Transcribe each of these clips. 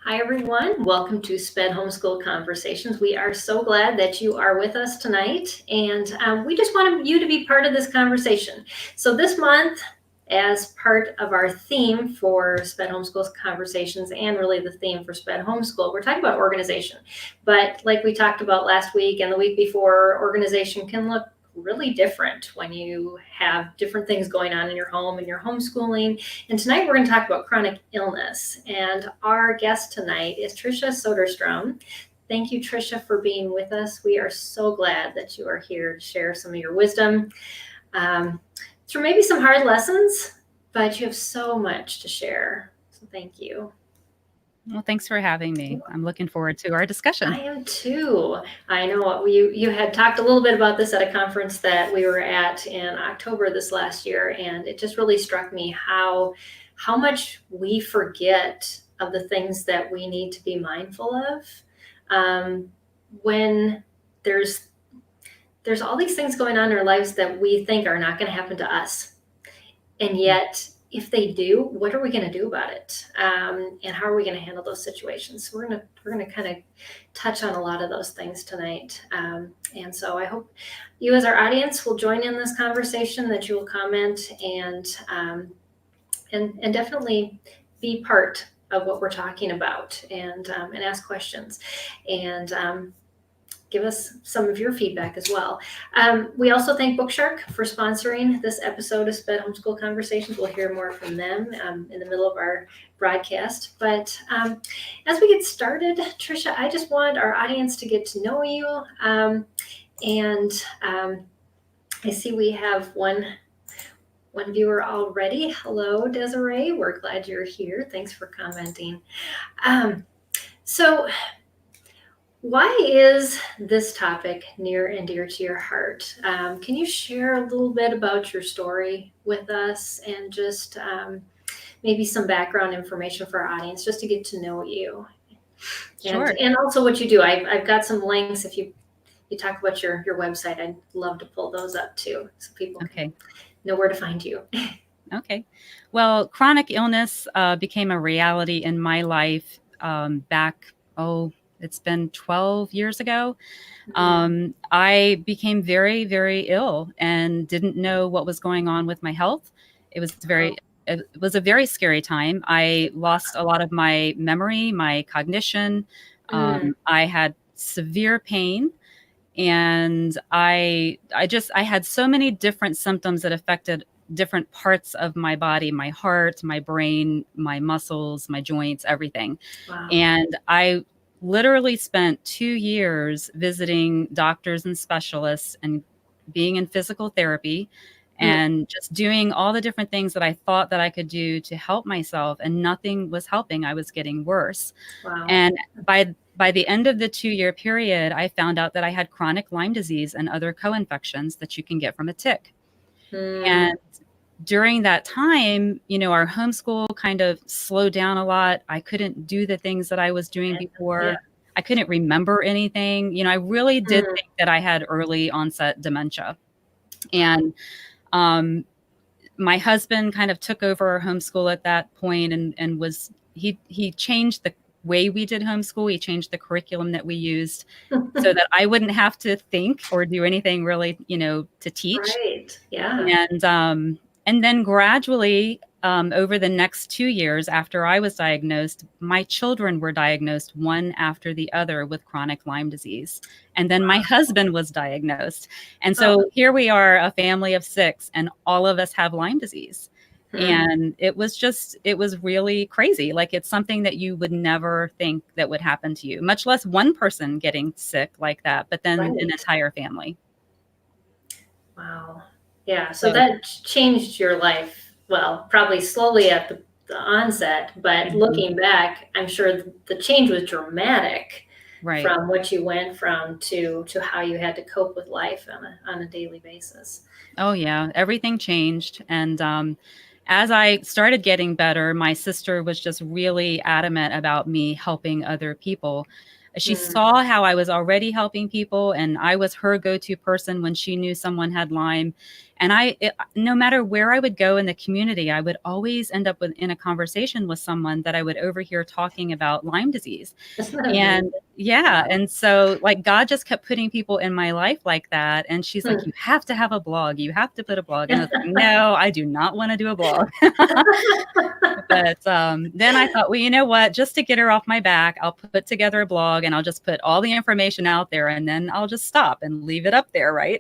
Hi, everyone. Welcome to SPED Homeschool Conversations. We are so glad that you are with us tonight, and we just want you to be part of this conversation. So this month, as part of our theme for SPED Homeschool Conversations and really the theme for SPED Homeschool, we're talking about organization. But like we talked about last week and the week before, organization can look really different when you have different things going on in your home and your homeschooling. And tonight we're going to talk about chronic illness. And our guest tonight is Tricia Soderstrom. Thank you, Tricia, for being with us. We are so glad that you are here to share some of your wisdom through maybe some hard lessons, but you have so much to share. So thank you. Well, thanks for having me. I'm looking forward to our discussion. I am too. I know you had talked a little bit about this at a conference that we were at in October this last year, and it just really struck me how much we forget of the things that we need to be mindful of when there's all these things going on in our lives that we think are not going to happen to us, and yet if they do, what are we going to do about it? And how are we going to handle those situations? So we're going to kind of touch on a lot of those things tonight. And so I hope you as our audience will join in this conversation, that you will comment and definitely be part of what we're talking about and ask questions. And give us some of your feedback as well. We also thank Bookshark for sponsoring this episode of SPED Homeschool Conversations. We'll hear more from them in the middle of our broadcast. But as we get started, Tricia, I just want our audience to get to know you. And I see we have one viewer already. Hello, Desiree. We're glad you're here. Thanks for commenting. So why is this topic near and dear to your heart? Can you share a little bit about your story with us and just maybe some background information for our audience just to get to know you? Sure. And also what you do. I've got some links. If you talk about your website, I'd love to pull those up too so people can know where to find you. Okay. Well, chronic illness became a reality in my life back, it's been 12 years ago. I became very, very ill and didn't know what was going on with my health. It was a very scary time. I lost a lot of my memory, my cognition. I had severe pain, and I had so many different symptoms that affected different parts of my body, my heart, my brain, my muscles, my joints, everything. Wow. And I literally spent 2 years visiting doctors and specialists and being in physical therapy and just doing all the different things that I thought that I could do to help myself, and nothing was helping. I was getting worse. Wow. And by the end of the 2-year period, I found out that I had chronic Lyme disease and other co-infections that you can get from a tick. And during that time, our homeschool kind of slowed down a lot. I couldn't do the things that I was doing before. Yeah. I couldn't remember anything. I really did think that I had early onset dementia. And my husband kind of took over our homeschool at that point and he changed the way we did homeschool. He changed the curriculum that we used so that I wouldn't have to think or do anything really, to teach. Right. Yeah. And then gradually, over the next 2 years after I was diagnosed, my children were diagnosed one after the other with chronic Lyme disease. And then my husband was diagnosed. And so here we are, a family of 6, and all of us have Lyme disease. And it was really crazy. Like, it's something that you would never think that would happen to you, much less one person getting sick like that, but then an entire family. Wow. Yeah. So that changed your life. Well, probably slowly at the onset, but looking back, I'm sure the change was dramatic from what you went from to how you had to cope with life on a daily basis. Oh, yeah. Everything changed. And as I started getting better, my sister was just really adamant about me helping other people. She saw how I was already helping people, and I was her go-to person when she knew someone had Lyme. No matter where I would go in the community, I would always end up in a conversation with someone that I would overhear talking about Lyme disease. Isn't that amazing? And yeah. And so like God just kept putting people in my life like that. And she's like, you have to have a blog. You have to put a blog. And I was like, no, I do not want to do a blog. But then I thought, well, you know what? Just to get her off my back, I'll put together a blog and I'll just put all the information out there and then I'll just stop and leave it up there, right?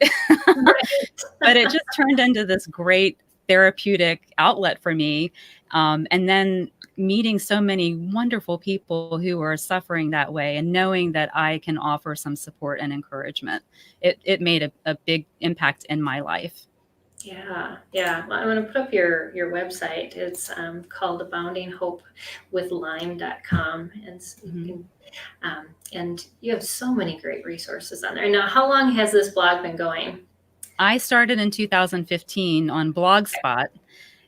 But it just turned into this great therapeutic outlet for me. And then meeting so many wonderful people who are suffering that way and knowing that I can offer some support and encouragement, it made a big impact in my life. Yeah. Well, I'm going to put up your website. It's called aboundinghopewithlyme.com. And so you can, and you have so many great resources on there. Now, how long has this blog been going? I started in 2015 on Blogspot.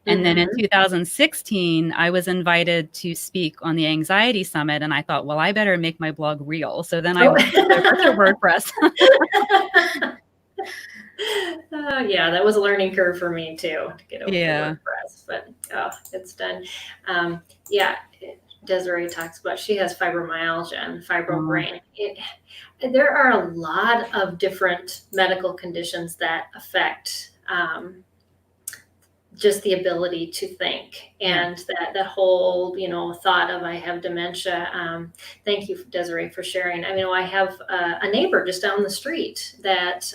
And then in 2016, I was invited to speak on the Anxiety Summit. And I thought, well, I better make my blog real. So then I went over to WordPress. Yeah, that was a learning curve for me too, to get over to WordPress, but it's done. Desiree talks about, she has fibromyalgia and fibro brain. There are a lot of different medical conditions that affect just the ability to think, and that whole, thought of, I have dementia. Thank you, Desiree, for sharing. I mean, I have a neighbor just down the street that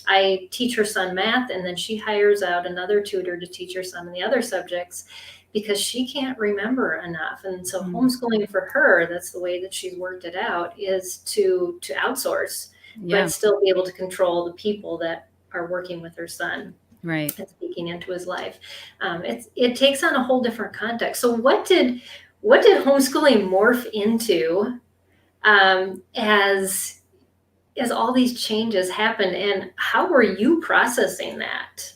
I teach her son math, and then she hires out another tutor to teach her son the other subjects because she can't remember enough. And so homeschooling for her, that's the way that she's worked it out, is to outsource, but still be able to control the people that are working with her son. Right. And speaking into his life. It takes on a whole different context. So what did homeschooling morph into as all these changes happened, and how were you processing that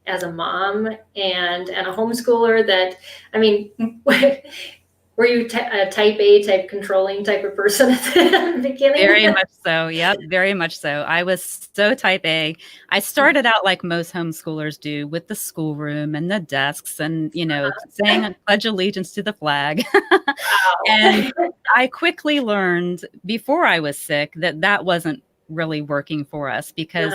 as a mom and a homeschooler? That, I mean, were you a type A, type controlling type of person at the beginning? Very much so. Yep. Very much so. I was so type A. I started out like most homeschoolers do, with the schoolroom and the desks and, saying pledge allegiance to the flag. Wow. And I quickly learned before I was sick that wasn't really working for us, because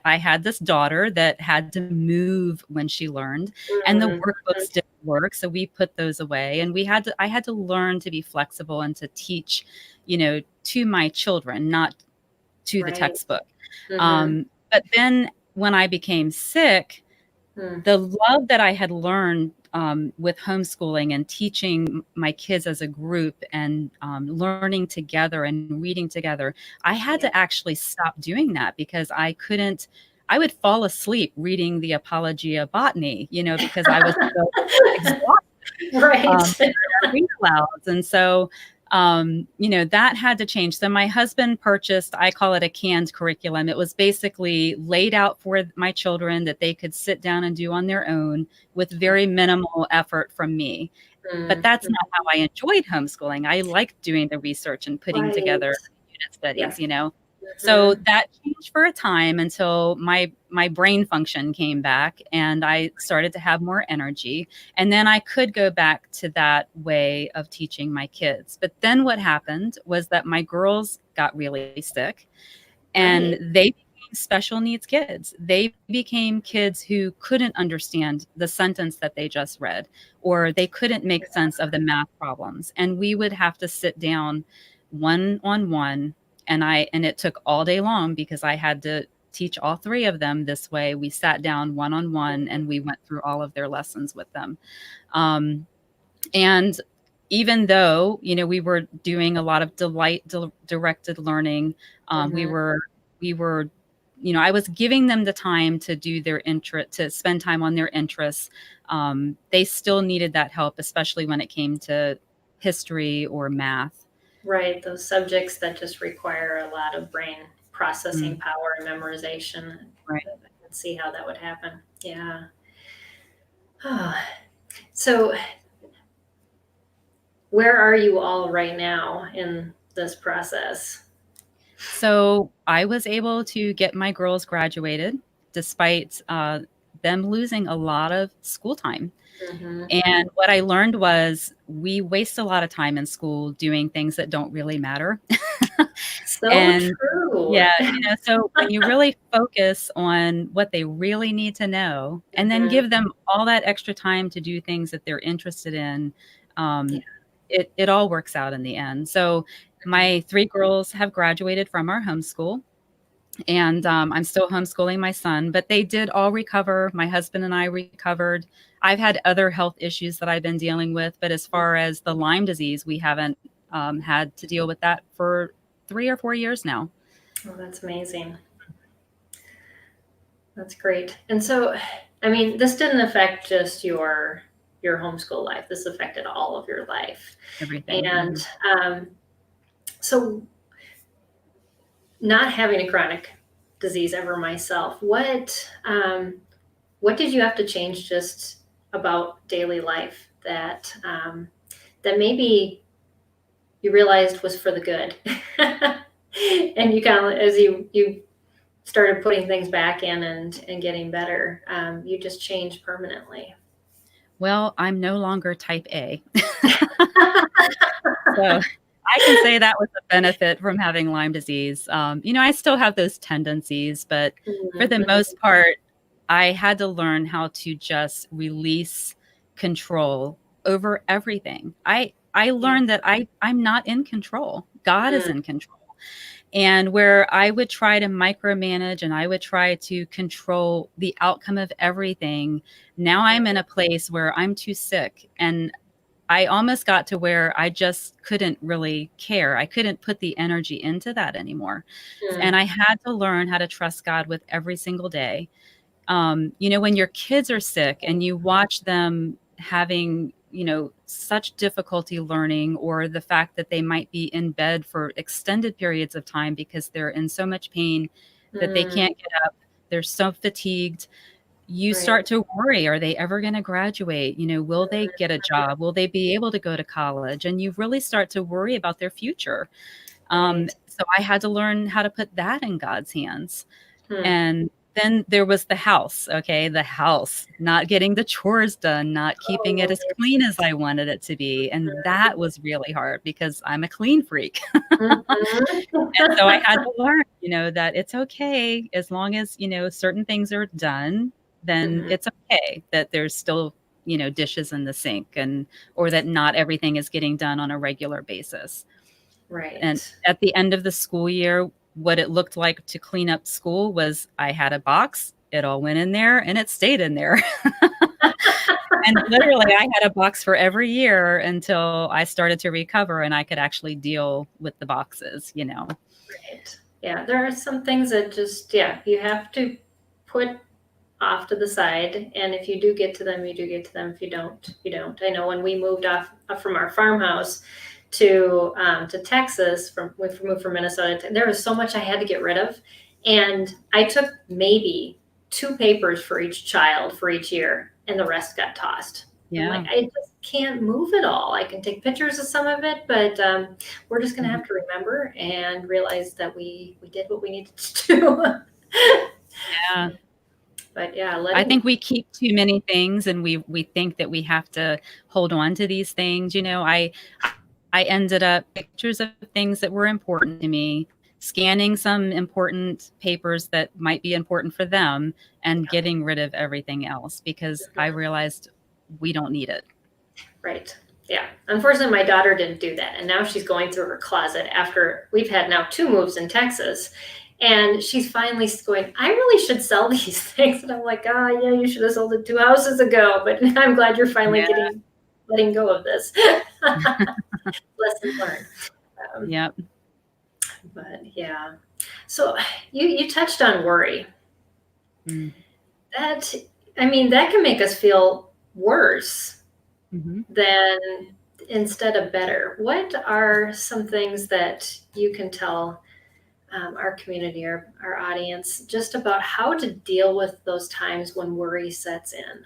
I had this daughter that had to move when she learned, and the workbooks didn't work, so we put those away, and I had to learn to be flexible and to teach, to my children, not to the textbook. But then when I became sick, the love that I had learned with homeschooling and teaching my kids as a group and learning together and reading together, I had to actually stop doing that, because I would fall asleep reading the Apologia Botany, because I was so exhausted. Right. Read alouds. And so, that had to change. So my husband purchased, I call it a canned curriculum. It was basically laid out for my children that they could sit down and do on their own with very minimal effort from me. But that's not how I enjoyed homeschooling. I liked doing the research and putting together unit studies, So that changed for a time until my brain function came back and I started to have more energy. And then I could go back to that way of teaching my kids. But then what happened was that my girls got really sick, and they became special needs kids. They became kids who couldn't understand the sentence that they just read, or they couldn't make sense of the math problems. And we would have to sit down one-on-one. And it took all day long, because I had to teach all three of them this way. We sat down one-on-one and we went through all of their lessons with them. And even though, we were doing a lot of directed learning, we were, I was giving them the time to do their to spend time on their interests. They still needed that help, especially when it came to history or math. Right, those subjects that just require a lot of brain processing power and memorization. Right. I can see how that would happen. Yeah. So where are you all right now in this process? So I was able to get my girls graduated despite them losing a lot of school time. Mhm. And what I learned was we waste a lot of time in school doing things that don't really matter. So And true. yeah, so when you really focus on what they really need to know and then Mhm. give them all that extra time to do things that they're interested in, Yeah. um, it all works out in the end. So my 3 girls have graduated from our homeschool, and I'm still homeschooling my son, but they did all recover. My husband and I recovered. I've had other health issues that I've been dealing with, but as far as the Lyme disease, we haven't had to deal with that for 3 or 4 years now. Oh, that's amazing. That's great. And so, I mean, this didn't affect just your homeschool life. This affected all of your life. Everything. And so, not having a chronic disease ever myself, what did you have to change just about daily life that that maybe you realized was for the good? And you kind of, as you started putting things back in and getting better, you just changed permanently. Well, I'm no longer type A. So I can say that was a benefit from having Lyme disease. I still have those tendencies, but for the Mhm. most part, I had to learn how to just release control over everything. I Yeah. learned that I'm not in control. God is Mm, in control. And where I would try to micromanage and I would try to control the outcome of everything, now I'm in a place where I'm too sick, and I almost got to where I just couldn't really care. I couldn't put the energy into that anymore. And mm, I had to learn how to trust God with every single day. When your kids are sick and you watch them having, such difficulty learning, or the fact that they might be in bed for extended periods of time because they're in so much pain that they mm, can't get up, they're so fatigued, you right. start to worry, are they ever going to graduate? Will they get a job? Will they be able to go to college? And you really start to worry about their future. Right. So I had to learn how to put that in God's hands. Hmm. And then there was the house, okay? The house, not getting the chores done, not keeping it Oh, as clean as I wanted it to be. And that was really hard because I'm a clean freak. And so I mhm. had to learn, that it's okay as long as, certain things are done, then Mhm. it's okay that there's still, dishes in the sink, and or that not everything is getting done on a regular basis. And Right. at the end of the school year, what it looked like to clean up school was I had a box, it all went in there and it stayed in there. And literally I had a box for every year until I started to recover and I could actually deal with the boxes. Right. Yeah, there are some things that just, yeah, you have to put off to the side. And if you do get to them, you do get to them. If you don't, you don't. I know when we moved off from our farmhouse to Texas, we moved from Minnesota, there was so much I had to get rid of. And I took maybe 2 papers for each child for each year, and the rest got tossed. I'm like, Yeah. I just can't move it all. I can take pictures of some of it, but we're just going to Mhm. have to remember and realize that we did what we needed to do. Yeah. But yeah, I letting think we keep too many things and we think that we have to hold on to these things. I ended up pictures of things that were important to me, scanning some important papers that might be important for them, and getting rid of everything else because I realized we don't need it. right. Yeah. Unfortunately, my daughter didn't do that. And now she's going through her closet after we've had now 2 moves in Texas. And she's finally going, I really should sell these things. And I'm like, yeah, you should have sold it 2 houses ago. But I'm glad you're finally Yeah. letting go of this. Lesson learned. Um, Yep. but yeah. So you touched on worry. Mm. That, I mean, that can make us feel worse Hmm. than instead of better. What are some things that you can tell our community, our audience, just about how to deal with those times when worry sets in?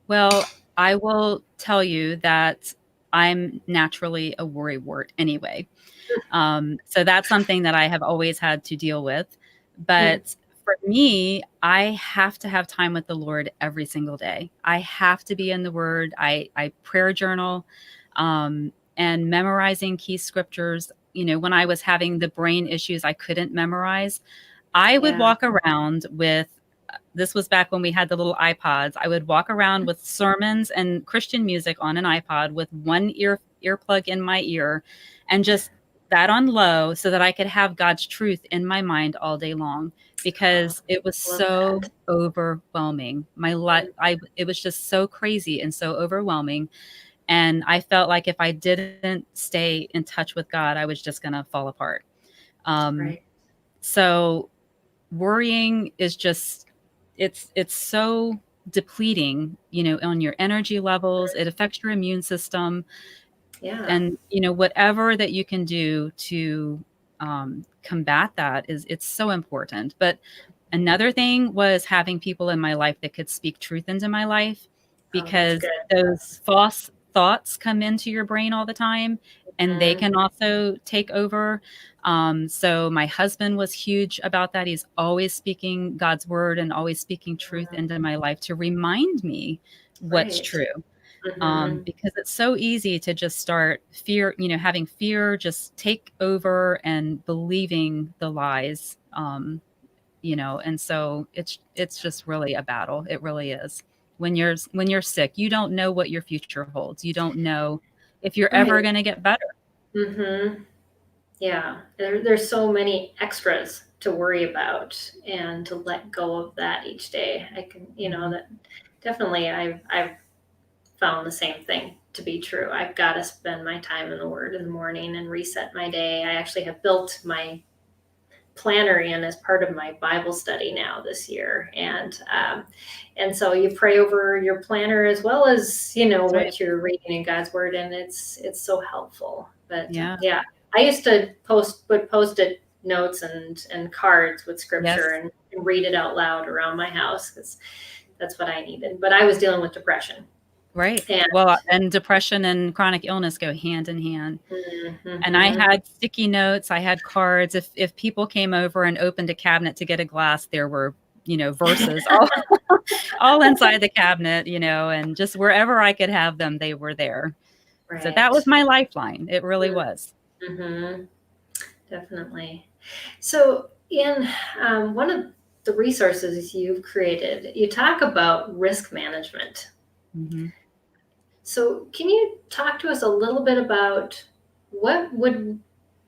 Well, I will tell you that I'm naturally a worrywart anyway. So that's something that I have always had to deal with. Hmm. But for me, I have to have time with the Lord every single day. I have to be in the Word. I prayer journal, and memorizing key scriptures. When I was having the brain issues, I couldn't memorize. I would Yeah. walk around with, this was back when we had the little iPods. I would walk around with sermons and Christian music on an iPod with one earplug in my ear, and just that on low so that I could have God's truth in my mind all day long, Oh, because it was love so that. overwhelming. My life, it was just so crazy and so overwhelming. And I felt like if I didn't stay in touch with God, I was just going to fall apart. Um, Right. so worrying is just, it's so depleting, on your energy levels. It affects your immune system. Yeah. And whatever that you can do to combat that it's so important. But another thing was having people in my life that could speak truth into my life, Oh, that's because good. those false thoughts come into your brain all the time, and they Mhm. can also take over. So my husband was huge about that. He's always speaking God's word and always speaking truth into my life to remind me what's Right. true. Mhm. Because it's so easy to just start fear, having fear just take over and believing the lies. And so it's just really a battle. It really is. When you're sick, you don't know what your future holds. You don't know if you're ever Right. going to get better. Mhm. Yeah. There's so many extras to worry about and to let go of that each day. I can, Mhm. that definitely I've found the same thing to be true. I've got to spend my time in the Word in the morning and reset my day. I actually have built my planner in as part of my Bible study now this year, and so you pray over your planner as well as That's right. what you're reading in God's Word, and it's so helpful. But Yeah. yeah, I used to put post-it notes and cards with scripture Yes. and read it out loud around my house because that's what I needed. But I was dealing with depression, Right. and Well, and depression and chronic illness go hand in hand. And I mm-hmm, had sticky notes, I had cards. If people came over and opened a cabinet to get a glass, there were, verses all inside the cabinet, and just wherever I could have them, they were there. So that was right, my lifeline. It really was. mm-hmm, definitely. So, in one of the resources you've created, you talk about risk management. Mhm. So, can you talk to us a little bit about what would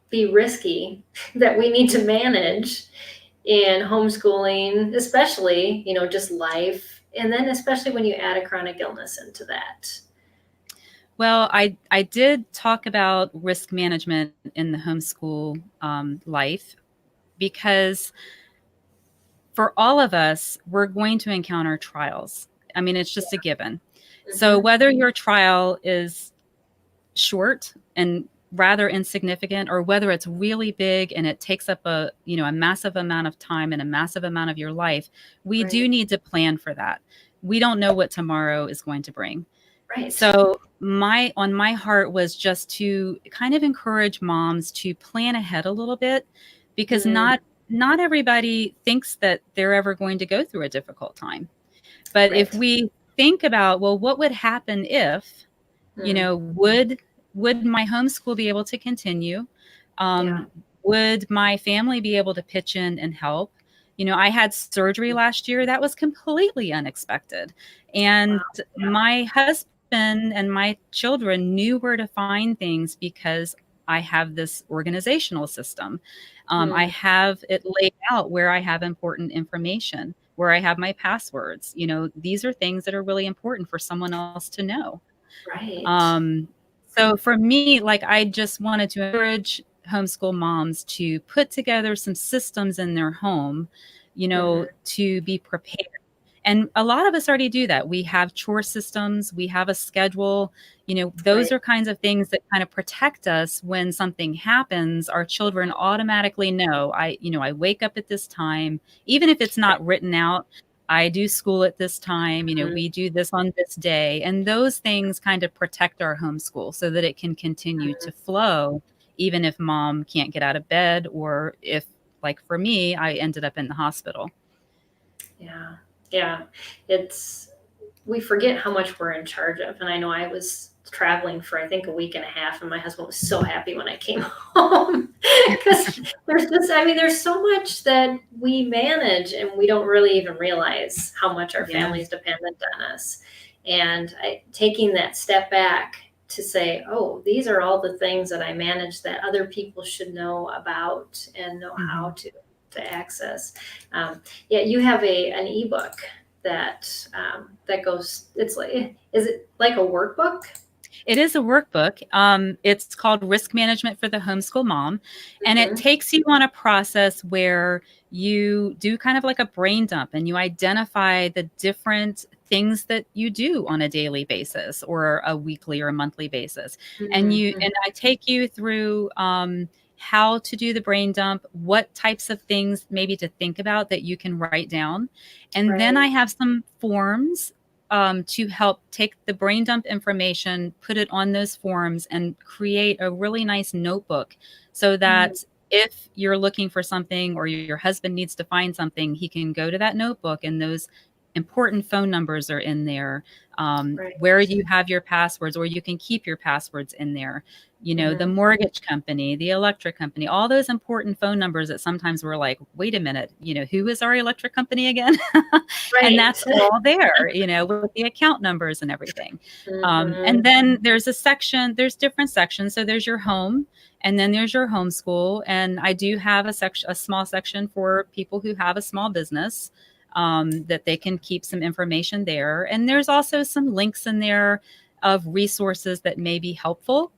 be risky that we need to manage in homeschooling, especially, just life, and then especially when you add a chronic illness into that? Well, I did talk about risk management in the homeschool life, because for all of us, we're going to encounter trials. I mean, it's just a given. So Mm-hmm. whether your trial is short and rather insignificant, or whether it's really big and it takes up a massive amount of time and a massive amount of your life, we do Right. need to plan for that. We don't know what tomorrow is going to bring. Right. So my heart was just to kind of encourage moms to plan ahead a little bit, because Mm, not everybody thinks that they're ever going to go through a difficult time. But if right. we think about, well, what would happen if, Mm, would my homeschool be able to continue? yeah. Would my family be able to pitch in and help? I had surgery last year that was completely unexpected. Wow. And Yeah. my husband and my children knew where to find things, because I have this organizational system. I Mm, have it laid out where I have important information, where I have my passwords. These are things that are really important for someone else to know. right. Um, so for me, like, I just wanted to encourage homeschool moms to put together some systems in their home, Mhm. to be prepared. And a lot of us already do that. We have chore systems, we have a schedule. Those Right. are kinds of things that kind of protect us when something happens. Our children automatically know, I wake up at this time, even if it's Right. not written out. I do school at this time, Mhm. we do this on this day. And those things kind of protect our homeschool so that it can continue to flow, even if mom can't get out of bed, or if, like for me, I ended up in the hospital. Yeah. Yeah. We forget how much we're in charge of. And I know I was traveling for, I think, a week and a half, and my husband was so happy when I came home because there's so much that we manage and we don't really even realize how much our Yeah. family is dependent on us. And taking that step back to say, oh, these are all the things that I manage that other people should know about and know how to access. Yeah, you have an ebook that goes. Is it like a workbook? It is a workbook. It's called Risk Management for the Homeschool Mom. And it Mm-hmm. takes you on a process where you do kind of like a brain dump and you identify the different things that you do on a daily basis or a weekly or a monthly basis. Mm-hmm. And I take you through how to do the brain dump, what types of things maybe to think about that you can write down. And then I Right. have some forms to help take the brain dump information, put it on those forms, and create a really nice notebook so Mm-hmm. that if you're looking for something or your husband needs to find something, he can go to that notebook and those important phone numbers are in there, Right. where you have your passwords, or you can keep your passwords in there. You know, the Mm-hmm. mortgage company, the electric company, all those important phone numbers that sometimes we're like, wait a minute, you know, who is our electric company again? And Right. that's all there, you know, with the account numbers and everything. Mm-hmm. And then there's there's different sections. So there's your home, and then there's your homeschool. And I do have a small section for people who have a small business, that they can keep some information there. And there's also some links in there of resources that may be helpful.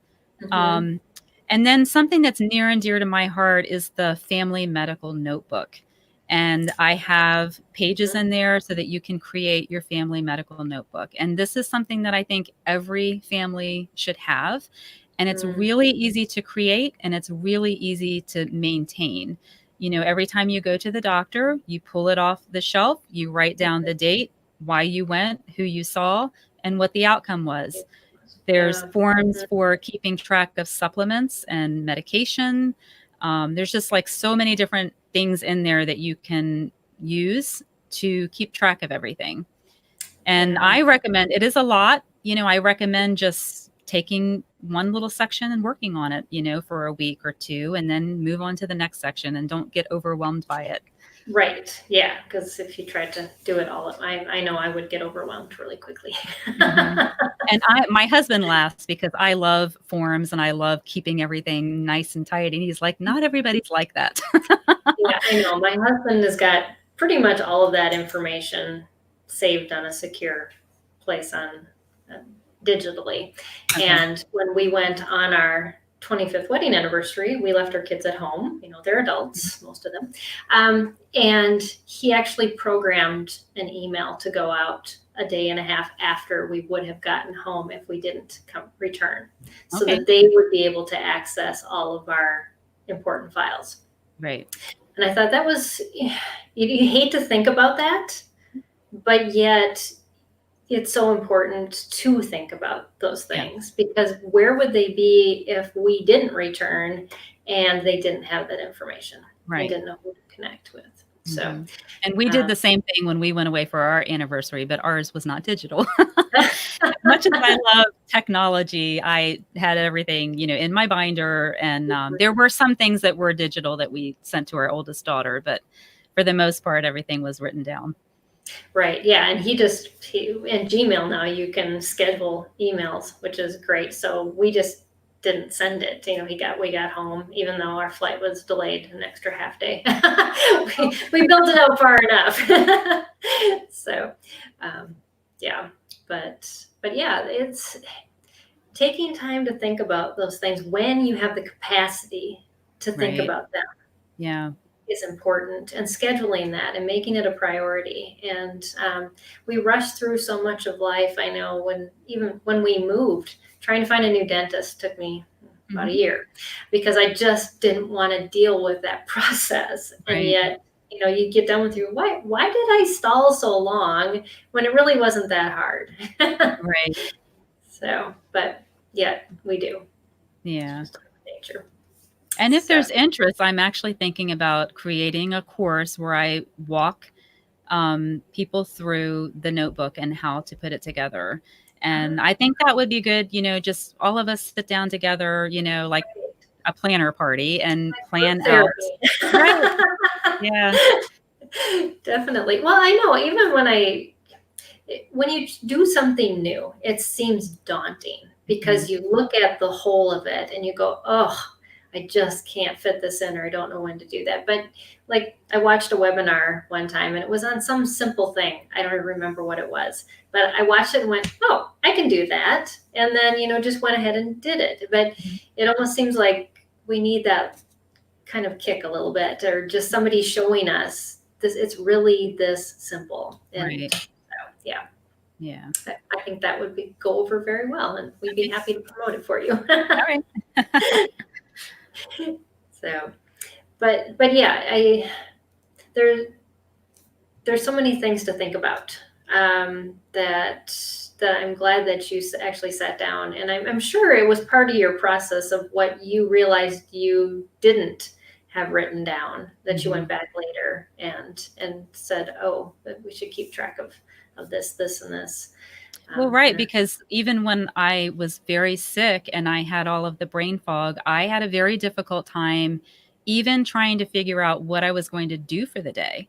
Mm-hmm. Um, and then something that's near and dear to my heart is the family medical notebook. And I have pages in there so that you can create your family medical notebook. And this is something that I think every family should have. And it's Mm-hmm. really easy to create and it's really easy to maintain. You know, every time you go to the doctor, you pull it off the shelf, you write down the date, why you went, who you saw, and what the outcome was. There's Yeah. forms for keeping track of supplements and medication. There's just like so many different things in there that you can use to keep track of everything. And Yeah. I recommend it is a lot. You know, I recommend just taking one little section and working on it, you know, for a week or two and then move on to the next section and don't get overwhelmed by it. Right. Yeah. Because if you tried to do it all, I know I would get overwhelmed really quickly. Mhm. And my husband laughs because I love forms and I love keeping everything nice and tidy. And he's like, not everybody's like that. Yeah, I know. My husband has got pretty much all of that information saved on a secure place on uh, digitally. Okay. And when we went on our 25th wedding anniversary, we left our kids at home. You know, they're adults, most of them. And he actually programmed an email to go out a day and a half after we would have gotten home if we didn't return, so Okay. that they would be able to access all of our important files. Right. And I thought that was, you hate to think about that, but yet it's so important to think about those Yeah. things, because where would they be if we didn't return and they didn't have that information and Right. didn't know who to connect with? So, Mhm. And we did um, the same thing when we went away for our anniversary, but ours was not digital. As much as I love technology, I had everything, you know, in my binder. And there were some things that were digital that we sent to our oldest daughter, but for the most part, everything was written down. right. Yeah. And in Gmail now, you can schedule emails, which is great. So we just didn't send it. You know, we got home, even though our flight was delayed an extra half day. we built it out far enough. So, yeah, but yeah, it's taking time to think about those things when you have the capacity to think Right. about them Yeah. is important, and scheduling that and making it a priority. And we rush through so much of life. I know even when we moved, trying to find a new dentist took me about a Mhm. year because I just didn't want to deal with that process. And Right. yet, you know, you get done with your, why did I stall so long when it really wasn't that hard? Right. So, but yet we do. It's Yeah. just nature. And if So, there's interest, I'm actually thinking about creating a course where I walk people through the notebook and how to put it together. And I think that would be good, just all of us sit down together, like a planner party and plan out. Therapy. Right. Yeah. Definitely. Well, I know even when you do something new, it seems daunting because you look at the whole of it and you go, oh, I just can't fit this in, or I don't know when to do that. But like I watched a webinar one time and it was on some simple thing. I don't even remember what it was, but I watched it and went, oh, I can do that. And then, just went ahead and did it. But it almost seems like we need that kind of kick a little bit, or just somebody showing us this, it's really this simple. And Right. so, yeah. Yeah. I think that would go over very well, and we'd be happy to promote it for you. All right. So, but yeah, there's so many things to think about, that I'm glad that you actually sat down, and I'm sure it was part of your process of what you realized you didn't have written down, that you went back later and said, oh, that we should keep track of this, and this. Well, right, because even when I was very sick and I had all of the brain fog, I had a very difficult time even trying to figure out what I was going to do for the day.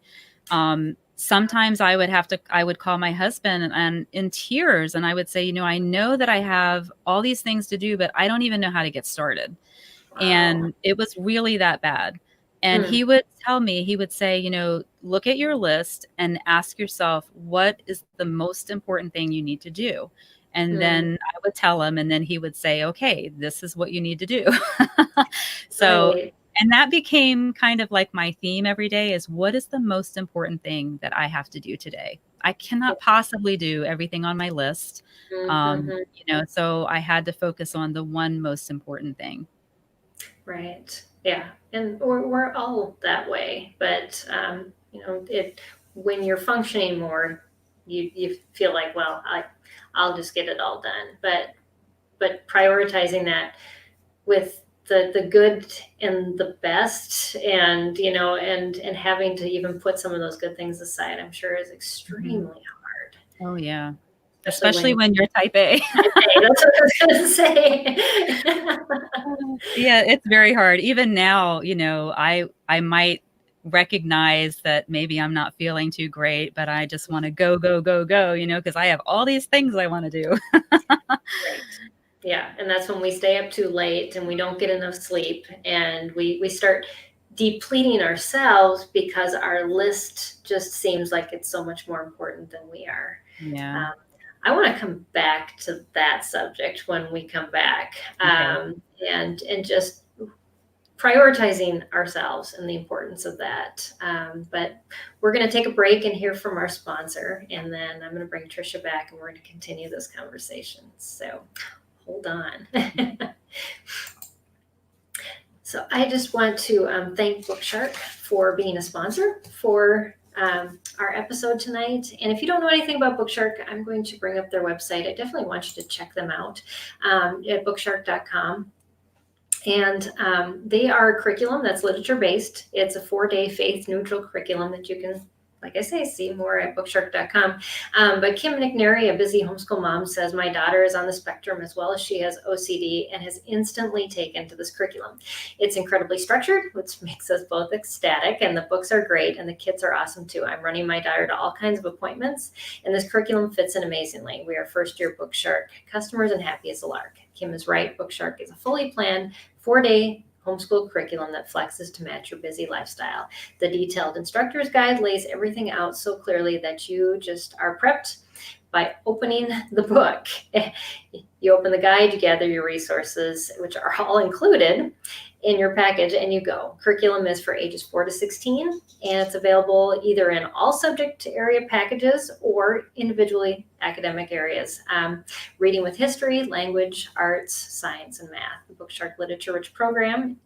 Sometimes I would call my husband and in tears, and I would say, I know that I have all these things to do, but I don't even know how to get started. Wow. And it was really that bad. And he would tell me, he would say, look at your list and ask yourself, what is the most important thing you need to do? And then I would tell him, and then he would say, okay, this is what you need to do. So, right. And that became kind of like my theme every day is, what is the most important thing that I have to do today? I cannot possibly do everything on my list. So I had to focus on the one most important thing. Right. Yeah. And we're all that way, but when you're functioning more, you feel like, well, I'll just get it all done. But prioritizing that with the good and the best, and and having to even put some of those good things aside, I'm sure is extremely hard. Oh yeah. Especially when you're type A. That's what I was going to say. Yeah, it's very hard. Even now, I might recognize that maybe I'm not feeling too great, but I just want to go, because I have all these things I want to do. Right. Yeah, and that's when we stay up too late and we don't get enough sleep, and we start depleting ourselves because our list just seems like it's so much more important than we are. Yeah. I want to come back to that subject when we come back, and just prioritizing ourselves and the importance of that. But we're going to take a break and hear from our sponsor, and then I'm going to bring Tricia back and we're going to continue this conversation. So hold on. So I just want to thank Bookshark for being a sponsor for our episode tonight. And if you don't know anything about Bookshark, I'm going to bring up their website. I definitely want you to check them out at bookshark.com. And they are a curriculum that's literature-based. It's a 4-day faith-neutral curriculum that you can, like I say, see more at bookshark.com. But Kim McNary, a busy homeschool mom, says, my daughter is on the spectrum as well as she has OCD and has instantly taken to this curriculum. It's incredibly structured, which makes us both ecstatic, and the books are great and the kids are awesome too. I'm running my daughter to all kinds of appointments, and this curriculum fits in amazingly. We are first-year Bookshark customers and happy as a lark. Kim is right. Bookshark is a fully planned 4-day homeschool curriculum that flexes to match your busy lifestyle. The detailed instructor's guide lays everything out so clearly that you just are prepped by opening the book. You open the guide, you gather your resources, which are all included in your package, and you go. Curriculum is for ages 4 to 16, and it's available either in all subject area packages or individually academic areas. Reading with history, language, arts, science, and math. The Bookshark Literature Rich program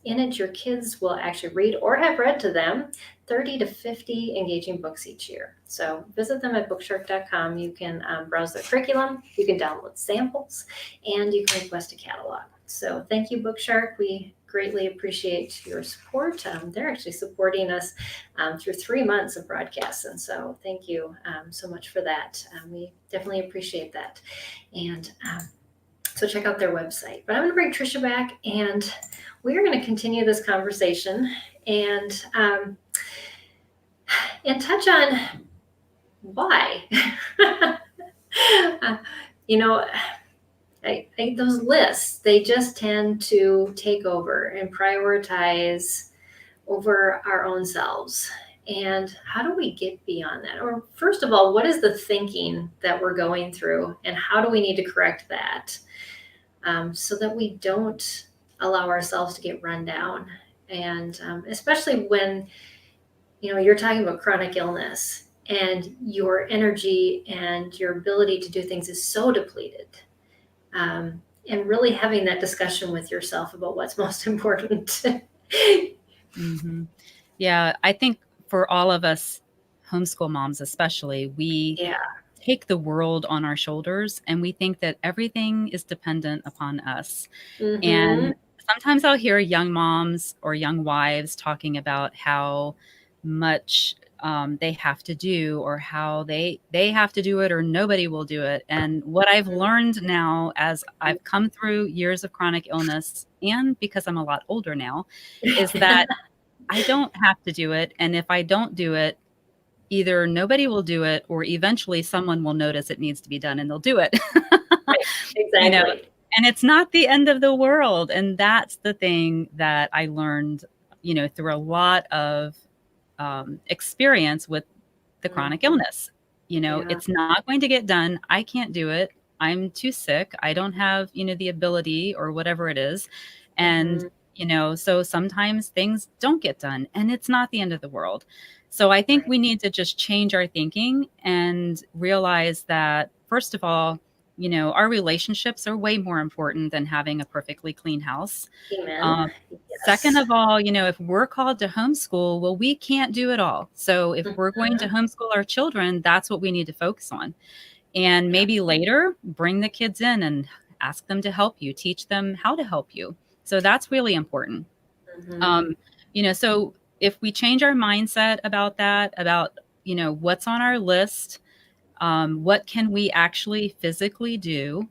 in it, your kids will actually read or have read to them 30 to 50 engaging books each year. So visit them at bookshark.com. You can browse their curriculum, you can download samples, and you can request a catalog. So thank you, Bookshark. We greatly appreciate your support. They're actually supporting us through 3 months of broadcasts. And so thank you so much for that. We definitely appreciate that. And so check out their website. But I'm going to bring Tricia back, and we are going to continue this conversation and touch on why. You know, I think those lists, they just tend to take over and prioritize over our own selves. And how do we get beyond that? Or first of all, what is the thinking that we're going through, and how do we need to correct that so that we don't allow ourselves to get run down? And especially when, you're talking about chronic illness and your energy and your ability to do things is so depleted. And really having that discussion with yourself about what's most important. Mm-hmm. Yeah, I think for all of us homeschool moms especially, we take the world on our shoulders and we think that everything is dependent upon us. Mm-hmm. And sometimes I'll hear young moms or young wives talking about how much they have to do, or how they have to do it, or nobody will do it. And what I've learned now, as I've come through years of chronic illness, and because I'm a lot older now, is that I don't have to do it. And if I don't do it, either nobody will do it, or eventually someone will notice it needs to be done and they'll do it. Right, exactly. And it's not the end of the world. And that's the thing that I learned, through a lot of experience with the chronic illness. It's not going to get done. I can't do it. I'm too sick. I don't have, the ability or whatever it is. And, so sometimes things don't get done, and it's not the end of the world. So I think we need to just change our thinking and realize that, first of all, our relationships are way more important than having a perfectly clean house. Amen. Second of all, if we're called to homeschool, well, we can't do it all. So if we're going to homeschool our children, that's what we need to focus on. And maybe later bring the kids in and ask them to help you, teach them how to help you. So that's really important. So if we change our mindset about that, about, what's on our list, what can we actually physically do,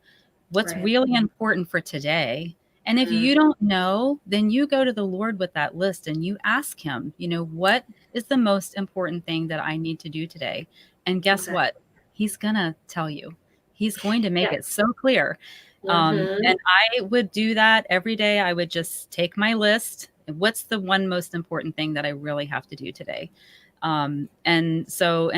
what's really important for today. And if you don't know, then you go to the Lord with that list and you ask him, what is the most important thing that I need to do today? And guess what? He's going to tell you. He's going to make it so clear. And I would do that every day. I would just take my list. What's the one most important thing that I really have to do today? And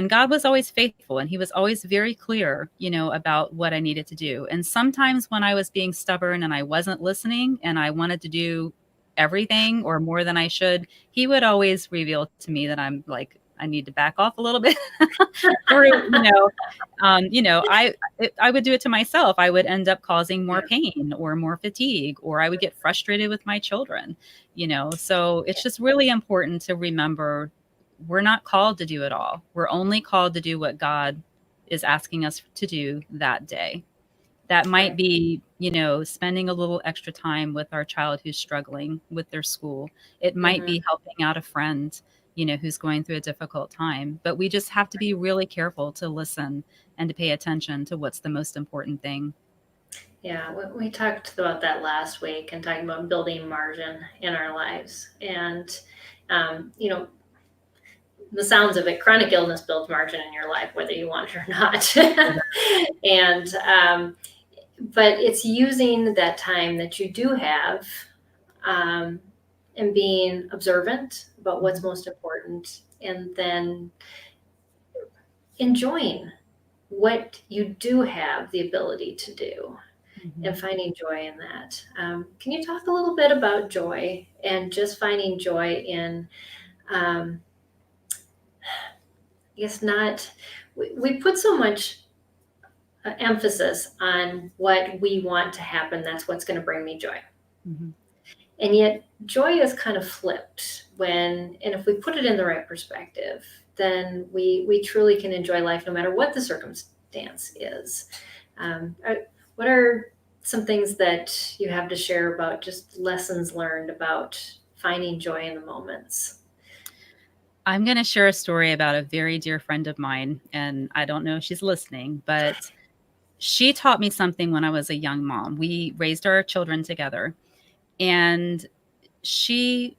God was always faithful, and he was always very clear, about what I needed to do. And sometimes when I was being stubborn and I wasn't listening and I wanted to do everything or more than I should, he would always reveal to me that I'm like, I need to back off a little bit. Or, I would do it to myself. I would end up causing more pain or more fatigue, or I would get frustrated with my children, so it's just really important to remember we're not called to do it all. We're only called to do what God is asking us to do that day. That might be, spending a little extra time with our child who's struggling with their school. It might be helping out a friend, who's going through a difficult time. But we just have to be really careful to listen and to pay attention to what's the most important thing. Yeah, we talked about that last week and talking about building margin in our lives. And, the sounds of it, chronic illness builds margin in your life, whether you want it or not. And, but it's using that time that you do have and being observant about what's most important, and then enjoying what you do have the ability to do and finding joy in that. Can you talk a little bit about joy and just finding joy in, we put so much emphasis on what we want to happen. That's what's going to bring me joy. And yet joy is kind of flipped and if we put it in the right perspective, then we truly can enjoy life no matter what the circumstance is. What are some things that you have to share about just lessons learned about finding joy in the moments? I'm going to share a story about a very dear friend of mine, and I don't know if she's listening, but she taught me something when I was a young mom. We raised our children together, and she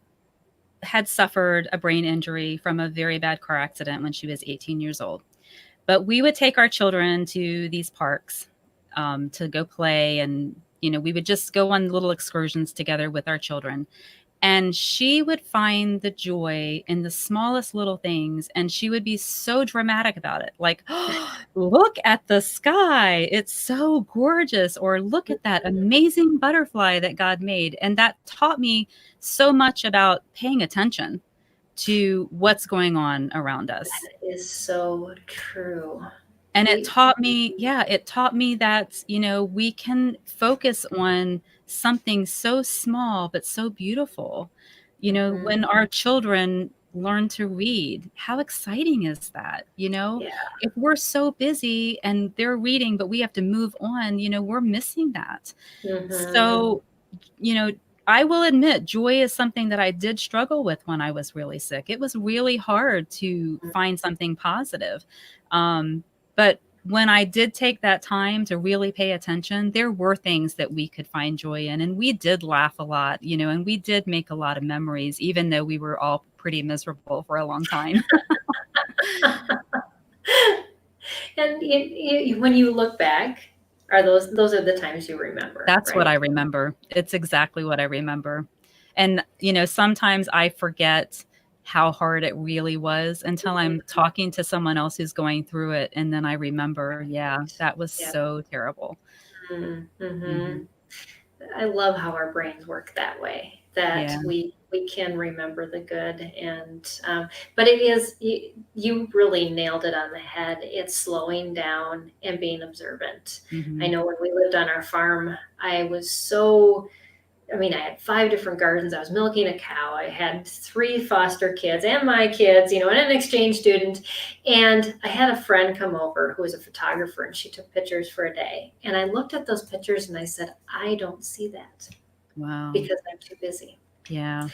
had suffered a brain injury from a very bad car accident when she was 18 years old. But we would take our children to these parks to go play, and we would just go on little excursions together with our children. And she would find the joy in the smallest little things, and she would be so dramatic about it. Like, "Oh, look at the sky. It's so gorgeous." Or, "Look at that amazing butterfly that God made." And that taught me so much about paying attention to what's going on around us. That is so true. And it taught me, that, we can focus on something so small but so beautiful. Mhm. When our children learn to read, how exciting is that? Yeah. If we're so busy and they're reading, but we have to move on, we're missing that. Mhm. So, you know, I will admit joy is something that I did struggle with when I was really sick. It was really hard to find something positive. But when I did take that time to really pay attention, there were things that we could find joy in. And we did laugh a lot, and we did make a lot of memories, even though we were all pretty miserable for a long time. And when you look back, are those are the times you remember, That's what I right? remember. It's exactly what I remember. And, sometimes I forget how hard it really was until I'm talking to someone else who's going through it. And then I remember, yeah, that was Yeah. so terrible. Mm-hmm. Mhm. I love how our brains work that way, that Yeah. we can remember the good. And but it is, you really nailed it on the head. It's slowing down and being observant. I Mhm. know when we lived on our farm, I was so, I mean, I had 5 different gardens. I was milking a cow. I had 3 foster kids and my kids, and an exchange student. And I had a friend come over who was a photographer, and she took pictures for a day. And I looked at those pictures and I said, I don't see that Wow. because I'm too busy. Yeah.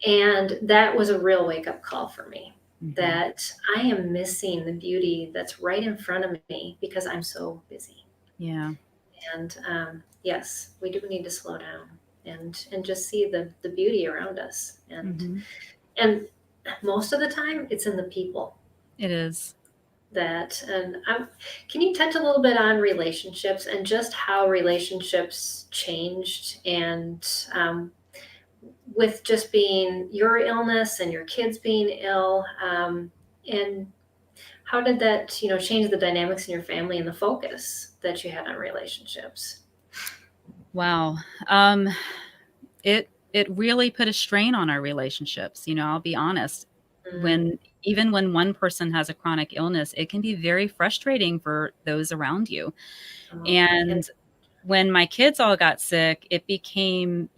And that was a real wake up call for me, Mhm. that I am missing the beauty that's right in front of me because I'm so busy. Yeah. And yes, we do need to slow down and just see the beauty around us. Mhm. And most of the time, it's in the people It is. that. And can you touch a little bit on relationships and just how relationships changed and with just being your illness and your kids being ill, and how did that change the dynamics in your family and the focus that you had on relationships? Wow. Um, it really put a strain on our relationships. I'll be honest. Mm. Even when one person has a chronic illness, it can be very frustrating for those around you. Oh, I can. And when my kids all got sick, it became,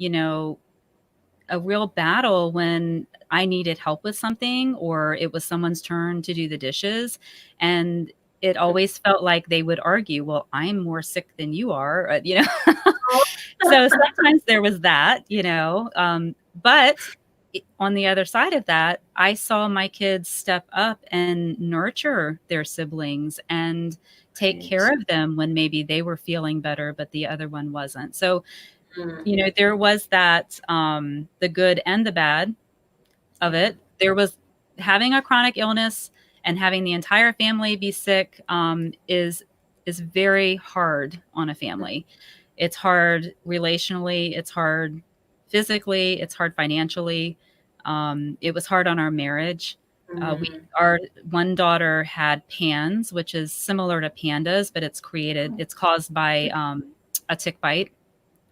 a real battle when I needed help with something or it was someone's turn to do the dishes. And it always felt like they would argue, "Well, I'm more sick than you are," So sometimes there was that, but on the other side of that, I saw my kids step up and nurture their siblings and take Right. care of them when maybe they were feeling better, but the other one wasn't. So, Mm. there was that, the good and the bad of Yeah. it. There was having a chronic illness and having the entire family be sick, is very hard on a family. It's hard relationally, it's hard physically, it's hard financially. It was hard on our marriage. We Mm. our one daughter had PANS, which is similar to pandas, but it's caused by a tick bite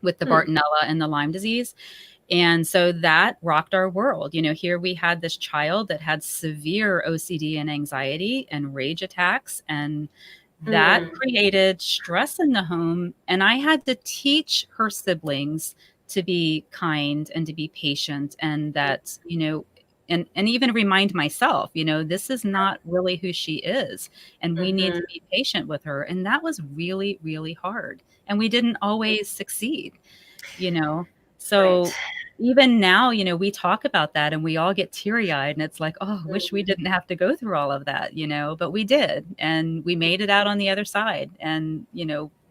with the Hmm. Bartonella and the Lyme disease. And so that rocked our world. Here we had this child that had severe OCD and anxiety and rage attacks, and that Hmm. created stress in the home. And I had to teach her siblings to be kind and to be patient, and that, and even remind myself, this is not really who she is, and we need Mm-hmm. to be patient with her. And that was really, really hard. And we didn't always succeed, you know. Right. So even now, we talk about that and we all get teary-eyed, and it's like, oh, I wish we Mhm. didn't have to go through all of that, but we did, and we made it out on the other side. And,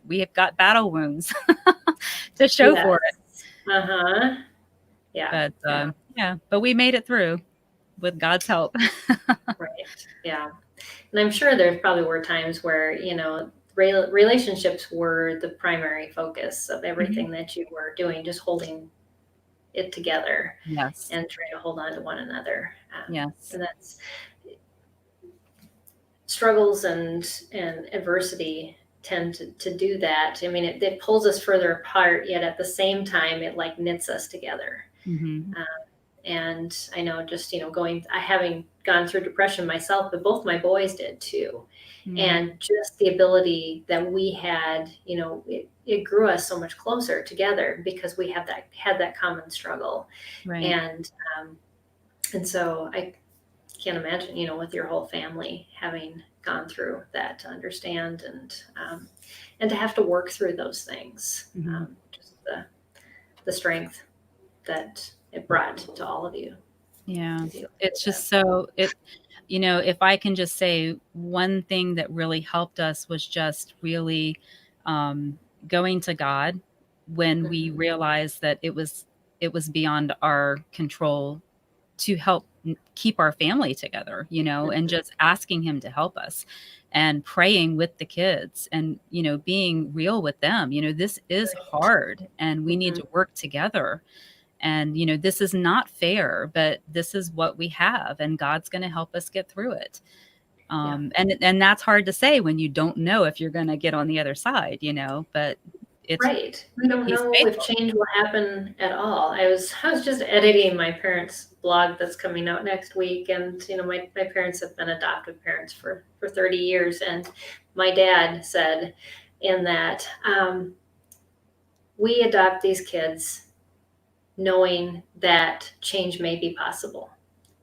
we have got battle wounds to show for it. Yes. Uh-huh. Yeah. But Yeah. yeah, but we made it through with God's help. Right. Yeah. And I'm sure there probably were times where, relationships were the primary focus of Mhm. everything that you were doing, just holding it together Yes. and trying to hold on to one another. Yes. And that's struggles and adversity tend to do that. I mean, it pulls us further apart, yet at the same time, it like knits us together. Mhm. And I know just, having gone through depression myself, but both my boys did too. Mm. And just the ability that we had, it grew us so much closer together because we had that common struggle. Right. And and so I can't imagine, with your whole family having gone through that, to understand and to have to work through those things. Mhm. Just the strength that it brought to all of you Yeah. to deal with It's that. just so it if I can just say one thing that really helped us was just really um, going to God when we Mhm. realized that it was beyond our control to help keep our family together, and Mhm. just asking him to help us and praying with the kids and, being real with them. This is Right. hard and we need Mhm. to work together. And, this is not fair, but this is what we have, and God's going to help us get through it. Yeah. And that's hard to say when you don't know if you're going to get on the other side, but it's Right. We don't he's know if faithful. change will happen at all. I was just editing my parents' blog that's coming out next week, and my parents have been adoptive parents for 30 years, and my dad said in that, we adopt these kids knowing that change may be possible,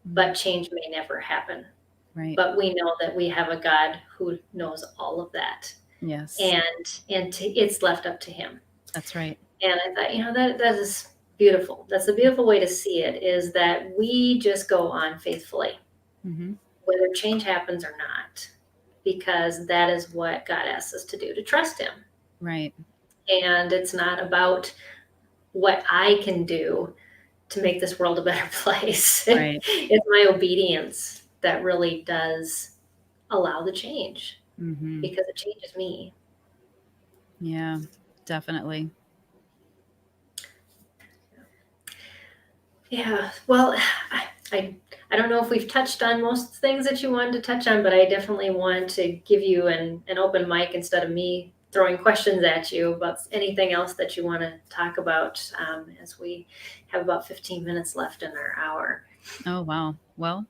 Mm, but change may never happen. right. But we know that we have a God who knows all of that, Yes, and it's left up to Him. that's right. And I thought, that is beautiful. That's a beautiful way to see it, is that we just go on faithfully, Hmm. whether change happens or not, because that is what God asks us to do, to trust Him. Right. And it's not about what I can do to make this world a better place. Right. It's my obedience that really does allow the change, Hmm. because it changes me. Yeah, definitely. Yeah. Well, I, I don't know if we've touched on most things that you wanted to touch on, but I definitely want to give you an open mic instead of me throwing questions at you about anything else that you want to talk about, as we have about 15 minutes left in our hour. Oh, wow. Well,